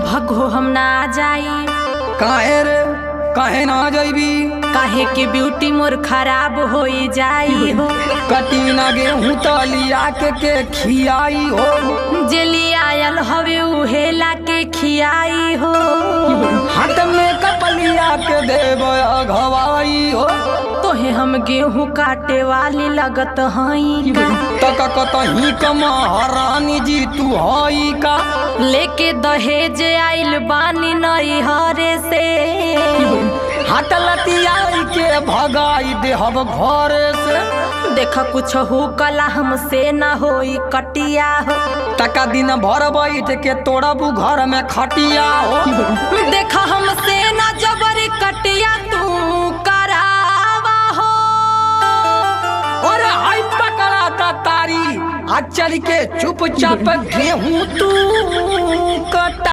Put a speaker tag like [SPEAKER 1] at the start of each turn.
[SPEAKER 1] भगो हम ना जाई।
[SPEAKER 2] काहे रे काहे ना जाइबी?
[SPEAKER 1] काहे के ब्यूटी मोर खराब हो जाई हो।
[SPEAKER 2] कटी ना गेहूं तलिया के खियाई हो।
[SPEAKER 1] जेली आयल हवे उहेला के खियाई हो।
[SPEAKER 2] हाथ में कपलिया के देव अघवाई हो।
[SPEAKER 1] तोहे हम गेहूं काटे वाली लगत हई।
[SPEAKER 2] तक कतही कमहारानी जी तू हई का?
[SPEAKER 1] लेके दहेज आइल बानी नई हरे से।
[SPEAKER 2] हाथ लतियाई के भगाई देहब घर से।
[SPEAKER 1] देखा कुछ हो कला हमसे न होई कटिया हो।
[SPEAKER 2] तका दिन भर बैठ के तोड़बू घर में खटिया हो।
[SPEAKER 1] देखा हमसे न जबरी कटिया तू करावा हो।
[SPEAKER 2] और हाय पकड़ा ता तारी आ चल के चुपचाप गेहूं तू कटा।